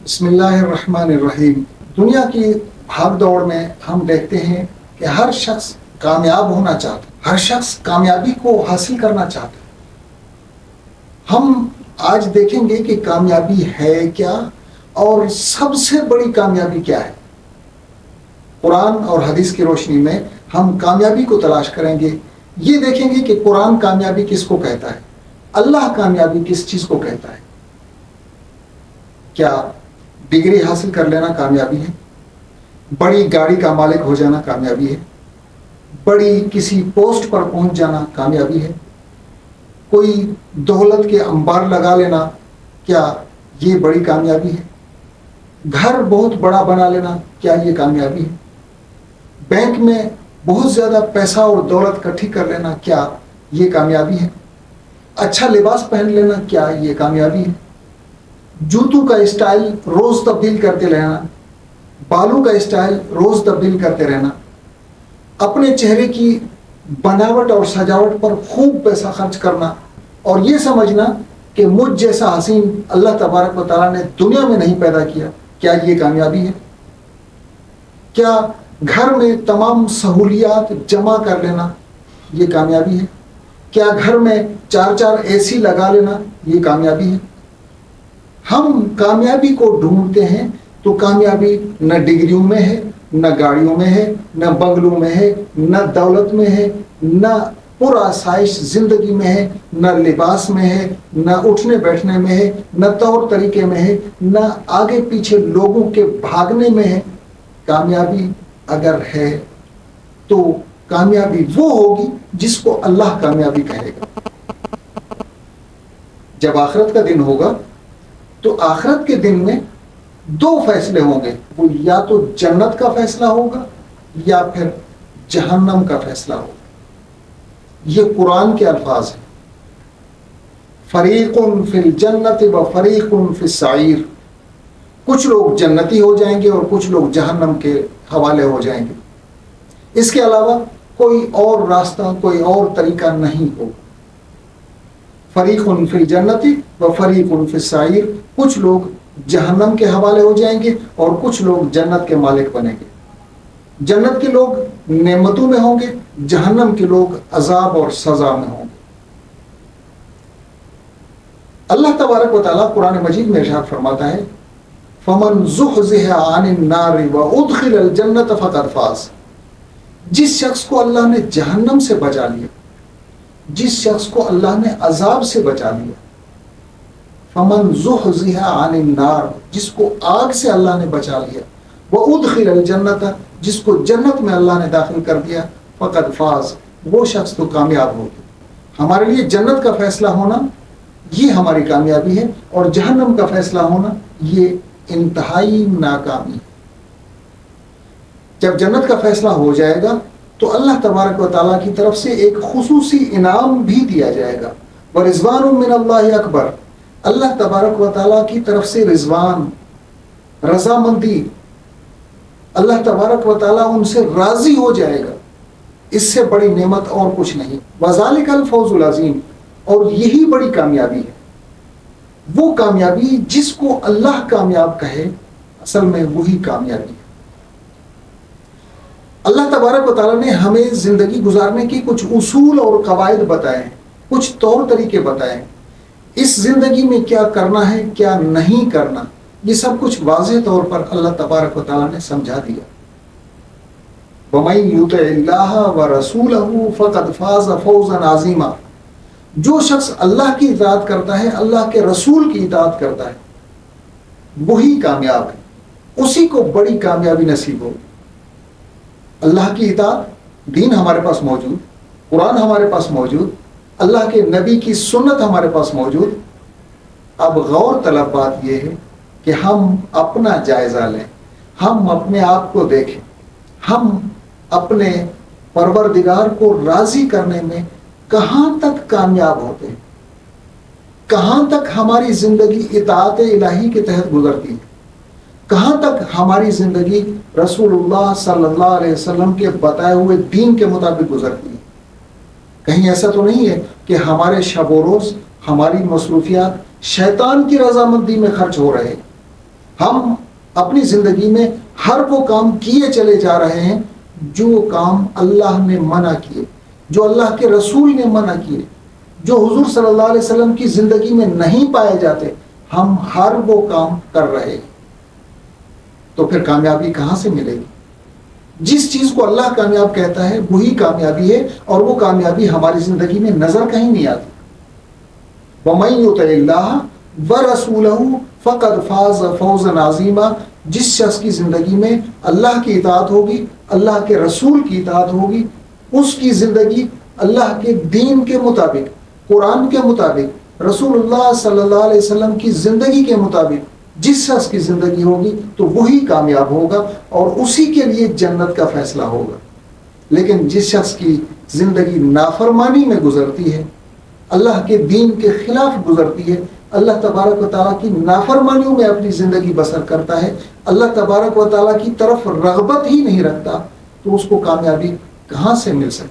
بسم اللہ الرحمن الرحیم۔ دنیا کی بھاگ دوڑ میں ہم دیکھتے ہیں کہ ہر شخص کامیاب ہونا چاہتا ہے، ہر شخص کامیابی کو حاصل کرنا چاہتا ہے۔ ہم آج دیکھیں گے کہ کامیابی ہے کیا اور سب سے بڑی کامیابی کیا ہے۔ قرآن اور حدیث کی روشنی میں ہم کامیابی کو تلاش کریں گے۔ یہ دیکھیں گے کہ قرآن کامیابی کس کو کہتا ہے، اللہ کامیابی کس چیز کو کہتا ہے۔ کیا ڈگری حاصل کر لینا کامیابی ہے؟ بڑی گاڑی کا مالک ہو جانا کامیابی ہے؟ بڑی کسی پوسٹ پر پہنچ جانا کامیابی ہے؟ کوئی دولت کے انبار لگا لینا، کیا یہ بڑی کامیابی ہے؟ گھر بہت بڑا بنا لینا، کیا یہ کامیابی ہے؟ بینک میں بہت زیادہ پیسہ اور دولت اکٹھی کر لینا، کیا یہ کامیابی ہے؟ اچھا لباس پہن لینا، کیا یہ کامیابی ہے؟ جوتوں کا اسٹائل روز تبدیل کرتے رہنا، بالوں کا اسٹائل روز تبدیل کرتے رہنا، اپنے چہرے کی بناوٹ اور سجاوٹ پر خوب پیسہ خرچ کرنا اور یہ سمجھنا کہ مجھ جیسا حسین اللہ تبارک و تعالیٰ نے دنیا میں نہیں پیدا کیا، کیا یہ کامیابی ہے؟ کیا گھر میں تمام سہولیات جمع کر لینا یہ کامیابی ہے؟ کیا گھر میں 4 اے سی لگا لینا یہ کامیابی ہے؟ ہم کامیابی کو ڈھونڈتے ہیں تو کامیابی نہ ڈگریوں میں ہے، نہ گاڑیوں میں ہے، نہ بنگلوں میں ہے، نہ دولت میں ہے، نہ پرآسائش زندگی میں ہے، نہ لباس میں ہے، نہ اٹھنے بیٹھنے میں ہے، نہ طور طریقے میں ہے، نہ آگے پیچھے لوگوں کے بھاگنے میں ہے۔ کامیابی اگر ہے تو کامیابی وہ ہوگی جس کو اللہ کامیابی کہے گا۔ جب آخرت کا دن ہوگا تو آخرت کے دن میں 2 فیصلے ہوں گے، وہ یا تو جنت کا فیصلہ ہوگا یا پھر جہنم کا فیصلہ ہوگا۔ یہ قرآن کے الفاظ ہیں، فریق فی الجنت و فریق فی السعیر۔ کچھ لوگ جنتی ہو جائیں گے اور کچھ لوگ جہنم کے حوالے ہو جائیں گے۔ اس کے علاوہ کوئی اور راستہ، کوئی اور طریقہ نہیں ہوگا۔ فریق فی الجنت و فریق فی السعیر، کچھ لوگ جہنم کے حوالے ہو جائیں گے اور کچھ لوگ جنت کے مالک بنیں گے۔ جنت کے لوگ نعمتوں میں ہوں گے، جہنم کے لوگ عذاب اور سزا میں ہوں گے۔ اللہ تبارک و تعالیٰ قرآن مجید میں ارشاد فرماتا ہے، فَمَنْ زُحْزِحَ عَنِ النَّارِ وَأُدْخِلَ الْجَنَّةَ فَقَدْ فَازَ۔ جس شخص کو اللہ نے جہنم سے بچا لیا، جس شخص کو اللہ نے عذاب سے بچا لیا، فمن زحزح عن النار، جس کو آگ سے اللہ نے بچا لیا، وادخل الجنت، جس کو جنت میں اللہ نے داخل کر دیا، فقد فاز، وہ شخص تو کامیاب ہو گیا۔ ہمارے لیے جنت کا فیصلہ ہونا یہ ہماری کامیابی ہے اور جہنم کا فیصلہ ہونا یہ انتہائی ناکامی ہے۔ جب جنت کا فیصلہ ہو جائے گا تو اللہ تبارک و تعالیٰ کی طرف سے ایک خصوصی انعام بھی دیا جائے گا، ورضوان من اللہ اکبر۔ اللہ تبارک و تعالیٰ کی طرف سے رضوان، رضامندی، اللہ تبارک و تعالیٰ ان سے راضی ہو جائے گا، اس سے بڑی نعمت اور کچھ نہیں۔ وذالک الفوز العظیم، اور یہی بڑی کامیابی ہے۔ وہ کامیابی جس کو اللہ کامیاب کہے، اصل میں وہی کامیابی ہے۔ اللہ تبارک و تعالیٰ نے ہمیں زندگی گزارنے کی کچھ اصول اور قواعد بتائے ہیں، کچھ طور طریقے بتائے ہیں۔ اس زندگی میں کیا کرنا ہے، کیا نہیں کرنا، یہ سب کچھ واضح طور پر اللہ تبارک و تعالیٰ نے سمجھا دیا۔ وَمَن يُطِعِ اللَّهَ وَرَسُولَهُ فَقَدْ فَازَ فَوْزًا عَظِيمًا۔ جو شخص اللہ کی اطاعت کرتا ہے، اللہ کے رسول کی اطاعت کرتا ہے، وہی کامیاب ہے، اسی کو بڑی کامیابی نصیب ہوگی۔ اللہ کی اطاعت، دین ہمارے پاس موجود، قرآن ہمارے پاس موجود، اللہ کے نبی کی سنت ہمارے پاس موجود۔ اب غور طلب بات یہ ہے کہ ہم اپنا جائزہ لیں، ہم اپنے آپ کو دیکھیں، ہم اپنے پروردگار کو راضی کرنے میں کہاں تک کامیاب ہوتے ہیں، کہاں تک ہماری زندگی اطاعت الہی کے تحت گزرتی ہے، کہاں تک ہماری زندگی رسول اللہ صلی اللہ علیہ وسلم کے بتائے ہوئے دین کے مطابق گزرتی ہے۔ کہیں ایسا تو نہیں ہے کہ ہمارے شب و روز، ہماری مصروفیات شیطان کی رضامندی میں خرچ ہو رہے، ہم اپنی زندگی میں ہر وہ کام کیے چلے جا رہے ہیں جو کام اللہ نے منع کیے، جو اللہ کے رسول نے منع کیے، جو حضور صلی اللہ علیہ وسلم کی زندگی میں نہیں پائے جاتے، ہم ہر وہ کام کر رہے ہیں۔ تو پھر کامیابی کہاں سے ملے گی؟ جس چیز کو اللہ کامیاب کہتا ہے وہی کامیابی ہے، اور وہ کامیابی ہماری زندگی میں نظر کہیں نہیں آتی۔ وَمَن يُطِعِ اللَّهَ وَرَسُولَهُ فَقَدْ فَازَ فَوْزًا عَظِيمًا، جس شخص کی زندگی میں اللہ کی اطاعت ہوگی، اللہ کے رسول کی اطاعت ہوگی، اس کی زندگی اللہ کے دین کے مطابق، قرآن کے مطابق، رسول اللہ صلی اللہ علیہ وسلم کی زندگی کے مطابق جس شخص کی زندگی ہوگی تو وہی کامیاب ہوگا اور اسی کے لیے جنت کا فیصلہ ہوگا۔ لیکن جس شخص کی زندگی نافرمانی میں گزرتی ہے، اللہ کے دین کے خلاف گزرتی ہے، اللہ تبارک و تعالیٰ کی نافرمانیوں میں اپنی زندگی بسر کرتا ہے، اللہ تبارک و تعالیٰ کی طرف رغبت ہی نہیں رکھتا، تو اس کو کامیابی کہاں سے مل سکتی؟